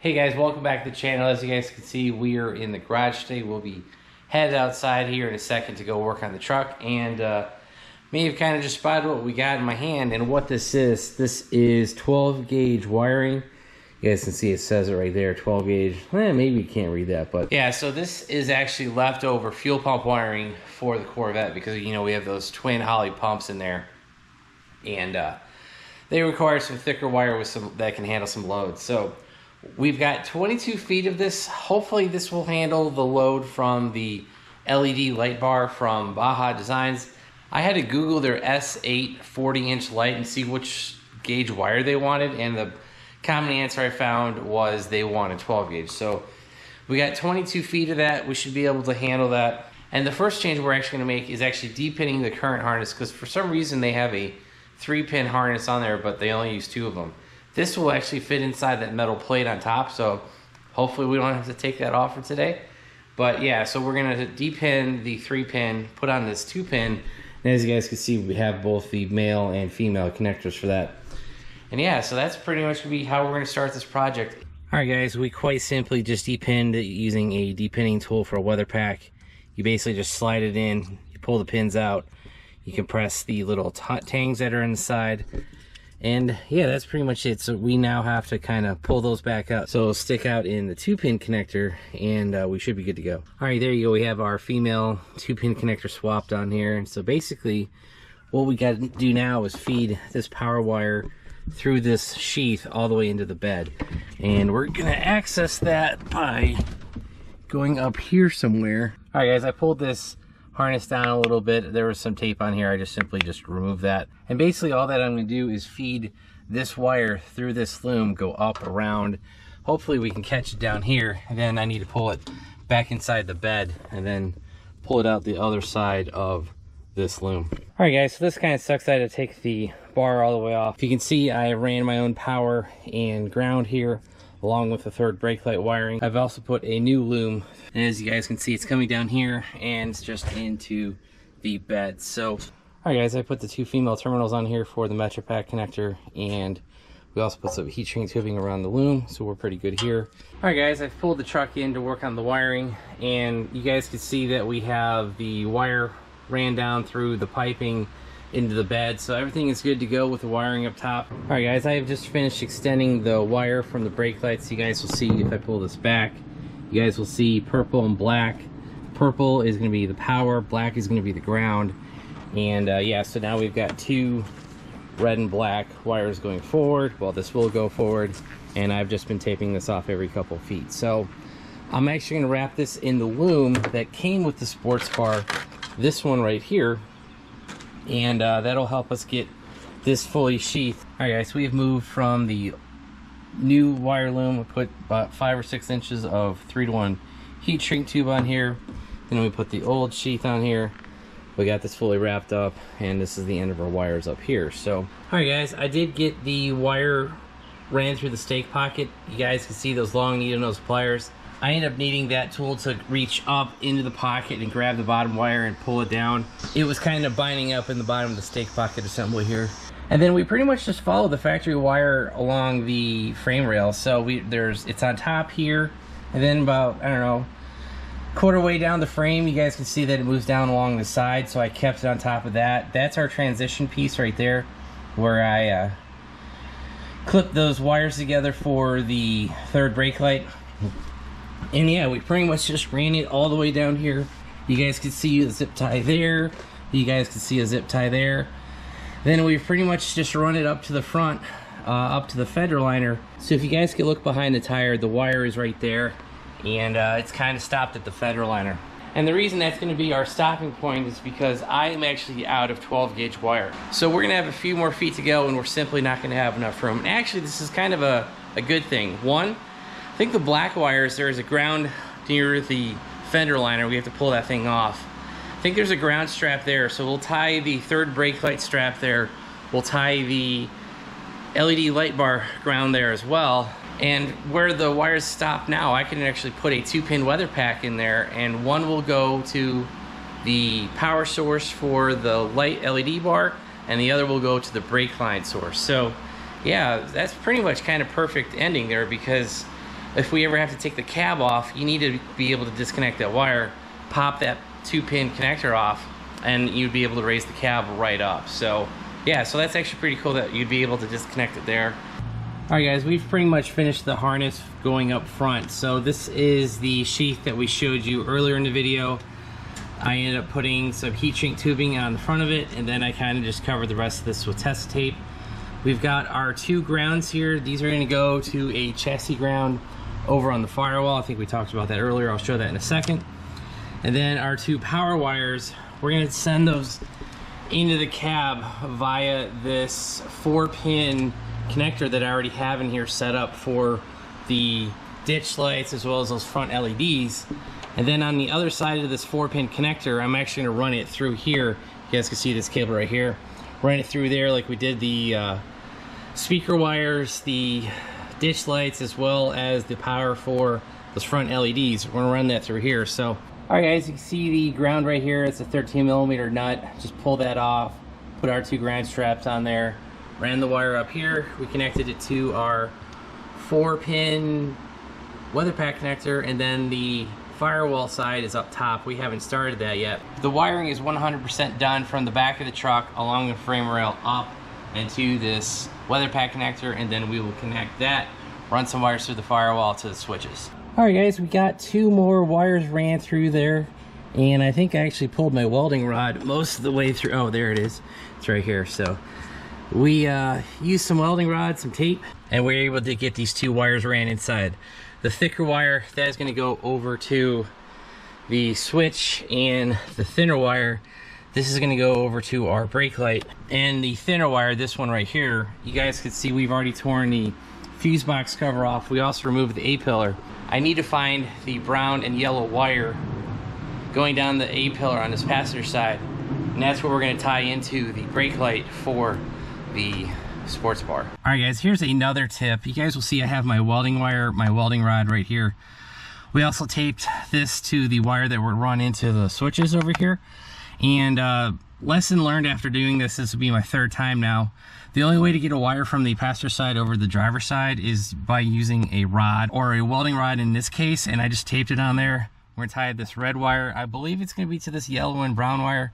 Hey guys, welcome back to the channel. As you guys can see, we are in the garage today. We'll be headed outside here in a second to go work on the truck, and may have kind of just spotted what we got in my hand. And what this is 12 gauge wiring. You guys can see it says it right there, 12 gauge. Maybe you can't read that, but yeah, so this is actually leftover fuel pump wiring for the Corvette, because you know we have those twin Holley pumps in there, and they require some thicker wire with some that can handle some load. So we've got 22 feet of this. Hopefully this will handle the load from the LED light bar from Baja Designs. I had to Google their S8 40-inch light and see which gauge wire they wanted, and the common answer I found was they wanted 12 gauge. So we got 22 feet of that. We should be able to handle that. And the first change we're actually going to make is actually depinning the current harness, because for some reason they have a 3-pin harness on there, but they only use 2 of them. This will actually fit inside that metal plate on top, so hopefully we don't have to take that off for today. But yeah, so we're going to depin the 3-pin, put on this 2-pin, and as you guys can see, we have both the male and female connectors for that. And yeah, so that's pretty much going to be how we're going to start this project. All right, guys, we quite simply just depinned using a depinning tool for a weather pack. You basically just slide it in, you pull the pins out, you compress the little tangs that are in the side, and yeah, that's pretty much it. So we now have to kind of pull those back out so it'll stick out in the 2-pin connector, and we should be good to go. All right, there you go. We have our female 2-pin connector swapped on here. And so basically what we got to do now is feed this power wire through this sheath all the way into the bed, and we're gonna access that by going up here somewhere. All right, guys, I pulled this harness down a little bit. There was some tape on here. I just simply removed that, and basically all that I'm going to do is feed this wire through this loom, go up, around. Hopefully we can catch it down here, and then I need to pull it back inside the bed and then pull it out the other side of this loom. All right, guys, so this kind of sucks. I had to take the bar all the way off. If you can see, I ran my own power and ground here along with the third brake light wiring. I've also put a new loom, and as you guys can see, it's coming down here and it's just into the bed. So, all right, guys, I put the 2 female terminals on here for the Metro Pack connector, and we also put some heat shrink tubing around the loom, so we're pretty good here. All right, guys, I've pulled the truck in to work on the wiring, and you guys can see that we have the wire ran down through the piping into the bed, so everything is good to go with the wiring up top. All right, guys, I have just finished extending the wire from the brake lights. You guys will see, if I pull this back, you guys will see purple and black. Purple is going to be the power, black is going to be the ground, and yeah, so now we've got 2 red and black wires going forward. Well, this will go forward, and I've just been taping this off every couple of feet. So I'm actually going to wrap this in the loom that came with the sports car, this one right here, and that'll help us get this fully sheathed. All right, guys, we've moved from the new wire loom. We put about 5 or 6 inches of 3-to-1 heat shrink tube on here. Then we put the old sheath on here. We got this fully wrapped up, and this is the end of our wires up here. So, all right, guys, I did get the wire ran through the stake pocket. You guys can see those long needle nose pliers. I ended up needing that tool to reach up into the pocket and grab the bottom wire and pull it down. It was kind of binding up in the bottom of the stake pocket assembly here. And then we pretty much just followed the factory wire along the frame rail. So it's on top here, and then about, I don't know, quarter way down the frame, you guys can see that it moves down along the side, so I kept it on top of that. That's our transition piece right there, where I clipped those wires together for the third brake light. And yeah, we pretty much just ran it all the way down here. You guys can see the zip tie there. You guys can see a zip tie there. Then we've pretty much just run it up to the front, up to the fender liner. So if you guys can look behind the tire, the wire is right there, and it's kind of stopped at the fender liner. And the reason that's going to be our stopping point is because I am actually out of 12 gauge wire. So we're going to have a few more feet to go, and we're simply not going to have enough room. And actually, this is kind of a good thing. One, I think the black wires, there is a ground near the fender liner. We have to pull that thing off. I think there's a ground strap there, so we'll tie the third brake light strap there. We'll tie the LED light bar ground there as well. And where the wires stop now, I can actually put a 2-pin weather pack in there, and one will go to the power source for the light LED bar, and the other will go to the brake line source. So yeah, that's pretty much kind of perfect ending there, because if we ever have to take the cab off, you need to be able to disconnect that wire, pop that 2-pin connector off, and you'd be able to raise the cab right up. So yeah, so that's actually pretty cool that you'd be able to disconnect it there. All right guys, we've pretty much finished the harness going up front. So this is the sheath that we showed you earlier in the video. I ended up putting some heat shrink tubing on the front of it, and then I kind of just covered the rest of this with test tape. We've got our 2 grounds here. These are going to go to a chassis ground over on the firewall. I think we talked about that earlier. I'll show that in a second. And then our 2 power wires, we're going to send those into the cab via this 4-pin connector that I already have in here set up for the ditch lights as well as those front LEDs. And then on the other side of this 4-pin connector, I'm actually going to run it through here. You guys can see this cable right here. Run it through there like we did the speaker wires, the ditch lights, as well as the power for those front LEDs. We're going to run that through here. So, all right guys, you can see the ground right here. It's a 13mm nut. Just pull that off, put our 2 ground straps on there. Ran the wire up here. We connected it to our 4-pin weather pack connector, and then the firewall side is up top. We haven't started that yet. The wiring is 100% done from the back of the truck along the frame rail up and to this weather pack connector, and then we will connect that, run some wires through the firewall to the switches. All right guys, we got 2 more wires ran through there, and I think I actually pulled my welding rod most of the way through. Oh, there it is. It's right here. So we used some welding rods, some tape, and we were able to get these 2 wires ran inside. The thicker wire, that is going to go over to the switch, and the thinner wire, this is going to go over to our brake light. And the thinner wire, this one right here, you guys can see we've already torn the fuse box cover off. We also removed the A-pillar. I need to find the brown and yellow wire going down the A-pillar on this passenger side, and that's where we're going to tie into the brake light for the sports bar. All right guys, here's another tip. You guys will see I have my welding wire, my welding rod right here. We also taped this to the wire that would run into the switches over here. And lesson learned after doing this, this will be my 3rd time now. The only way to get a wire from the passenger side over the driver's side is by using a rod, or a welding rod in this case, and I just taped it on there. We're gonna tie this red wire. I believe it's gonna be to this yellow and brown wire.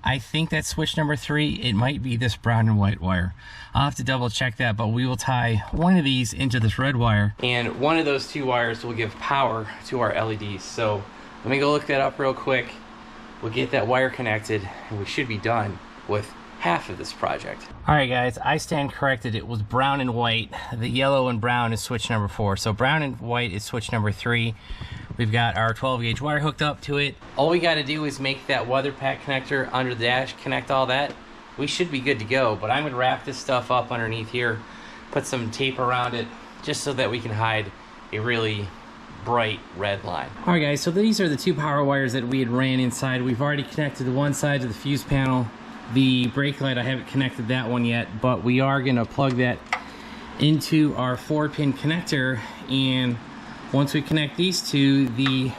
I think that's switch number 3. It might be this brown and white wire. I'll have to double check that, but we will tie one of these into this red wire, and one of those 2 wires will give power to our LEDs. So let me go look that up real quick. We'll get that wire connected, and we should be done with half of this project. All right guys, I stand corrected. It was brown and white. The yellow and brown is switch number 4. So brown and white is switch number 3. We've got our 12-gauge wire hooked up to it. All we got to do is make that weather pack connector under the dash, connect all that. We should be good to go, but I'm going to wrap this stuff up underneath here, put some tape around it, just so that we can hide a really bright red line. All right guys, so these are the 2 power wires that we had ran inside. We've already connected the one side to the fuse panel. The brake light, I haven't connected that one yet, but we are going to plug that into our 4-pin connector, and once we connect these 2, the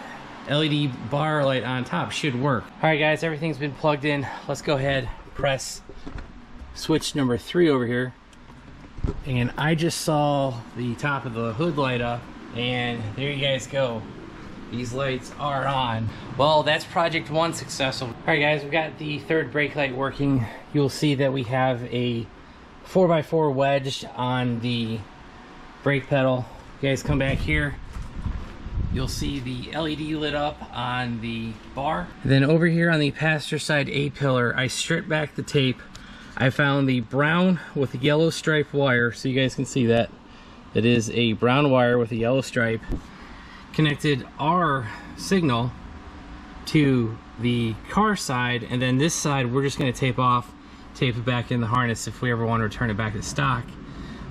LED bar light on top should work. All right guys, everything's been plugged in. Let's go ahead, press switch number 3 over here, and I just saw the top of the hood light up, and there you guys go. These lights are on. Well, that's project 1 successful. All right guys, we've got the 3rd brake light working. You'll see that we have a 4x4 wedge on the brake pedal. You guys come back here. You'll see the LED lit up on the bar. Then over here on the passenger side A-pillar, I stripped back the tape. I found the brown with the yellow stripe wire, so you guys can see that. It is a brown wire with a yellow stripe. Connected our signal to the car side, and then this side we're just going to tape off, tape it back in the harness if we ever want to return it back to stock.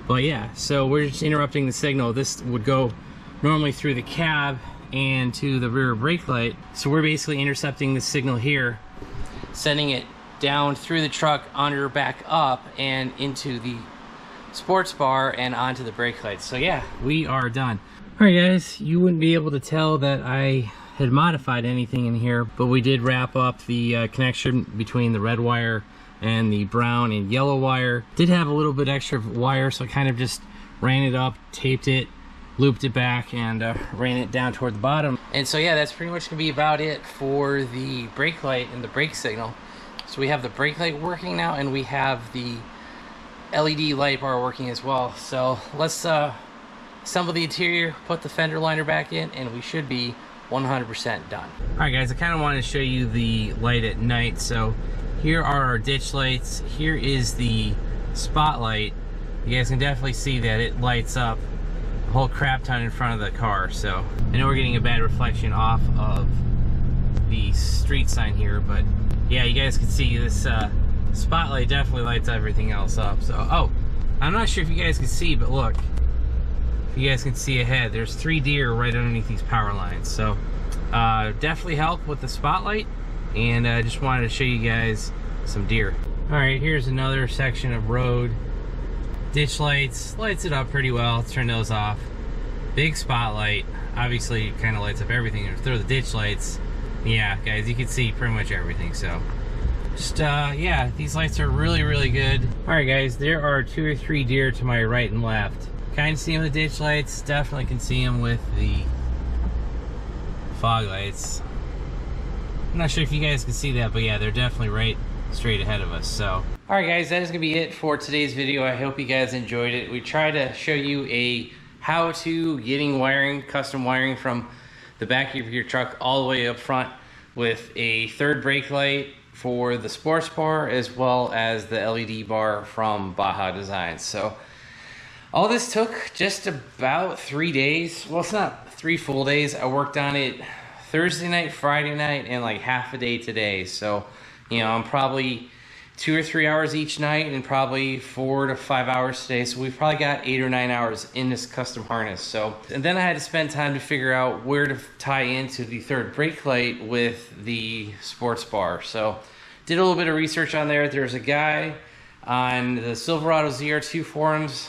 But yeah, so we're just interrupting the signal. This would go normally through the cab and to the rear brake light. So we're basically intercepting the signal here, sending it down through the truck, under, back up, and into the sports bar and onto the brake lights. So yeah, we are done. All right guys, you wouldn't be able to tell that I had modified anything in here, but we did wrap up the connection between the red wire and the brown and yellow wire. Did have a little bit extra wire, so I kind of just ran it up, taped it, looped it back and ran it down toward the bottom. And so yeah, that's pretty much gonna be about it for the brake light and the brake signal. So we have the brake light working now, and we have the LED light bar working as well. So let's assemble the interior, put the fender liner back in, and we should be 100% done. All right guys, I kind of wanted to show you the light at night. So here are our ditch lights. Here is the spotlight. You guys can definitely see that it lights up a whole crap ton in front of the car. So I know we're getting a bad reflection off of the street sign here, but yeah, you guys can see this spotlight definitely lights everything else up. So, oh, I'm not sure if you guys can see, but look, if you guys can see ahead, there's 3 deer right underneath these power lines. So definitely help with the spotlight, and I just wanted to show you guys some deer. All right, here's another section of road. Ditch lights, lights it up pretty well. Let's turn those off. Big spotlight, obviously it kind of lights up everything. Throw the ditch lights, yeah guys, you can see pretty much everything. So just yeah, these lights are really good. All right guys, there are 2 or 3 deer to my right and left. Kind of see them with the ditch lights, definitely can see them with the fog lights. I'm not sure if you guys can see that, but yeah, they're definitely right straight ahead of us. So alright guys, that is gonna be it for today's video. I hope you guys enjoyed it. We tried to show you a how-to getting wiring, custom wiring from the back of your truck all the way up front, with a third brake light for the sports bar, as well as the LED bar from Baja Designs. So all this took just about 3 days. Well, it's not 3 full days. I worked on it Thursday night, Friday night, and like half a day today. So, you know, I'm probably 2 or 3 hours each night, and probably 4 to 5 hours today. So we've probably got 8 or 9 hours in this custom harness. So, and then I had to spend time to figure out where to tie into the third brake light with the sports bar. So did a little bit of research on there. There's a guy on the Silverado ZR2 forums,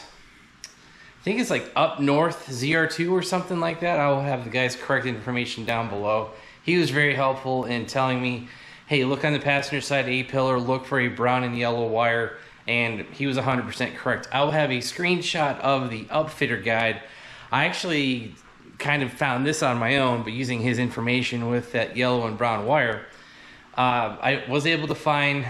I think it's like Up North ZR2 or something like that. I will have the guy's correct information down below. He was very helpful in telling me, hey, look on the passenger side A-pillar, look for a brown and yellow wire, and he was 100% correct. I will have a screenshot of the upfitter guide. I actually kind of found this on my own, but using his information with that yellow and brown wire, I was able to find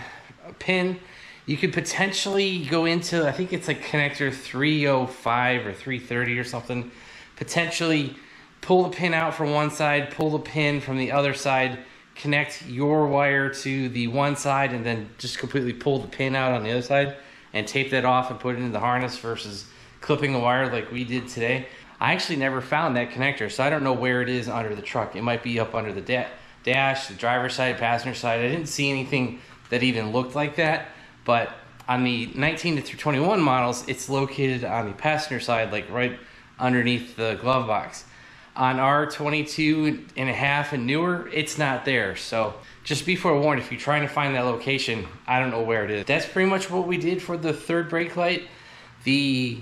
a pin. You could potentially go into, I think it's like connector 305 or 330 or something, potentially pull the pin out from one side, pull the pin from the other side, connect your wire to the one side, and then just completely pull the pin out on the other side and tape that off and put it into the harness versus clipping the wire like we did today. I actually never found that connector, so I don't know where it is under the truck. It might be up under the dash, the driver's side, passenger side. I didn't see anything that even looked like that. But on the 19 through 21 models, it's located on the passenger side, like right underneath the glove box. On our 22 and a half and newer, it's not there. So just be forewarned, if you're trying to find that location, I don't know where it is. That's pretty much what we did for the third brake light. The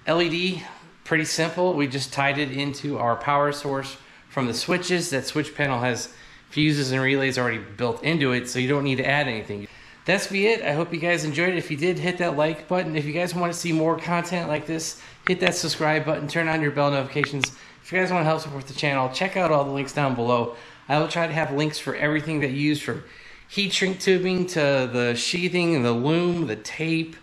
LED, pretty simple. We just tied it into our power source from the switches. That switch panel has fuses and relays already built into it, so you don't need to add anything. That's be it. I hope you guys enjoyed it. If you did, hit that like button. If you guys want to see more content like this, hit that subscribe button, turn on your bell notifications. If you guys want to help support the channel, check out all the links down below. I will try to have links for everything that you use, from heat shrink tubing to the sheathing and the loom, the tape,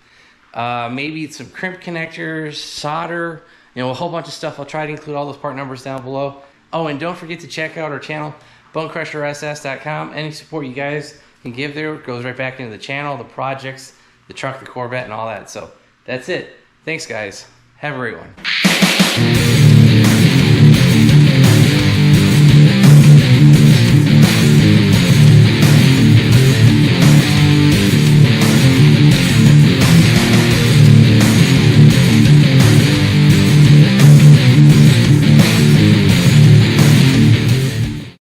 maybe some crimp connectors, solder, you know, a whole bunch of stuff. I'll try to include all those part numbers down below. Oh, and don't forget to check out our channel, BonecrrusherSS.com. Any support you guys can give there goes right back into the channel, the projects, the truck, the Corvette, and all that. So that's it. Thanks, guys. Have a great one.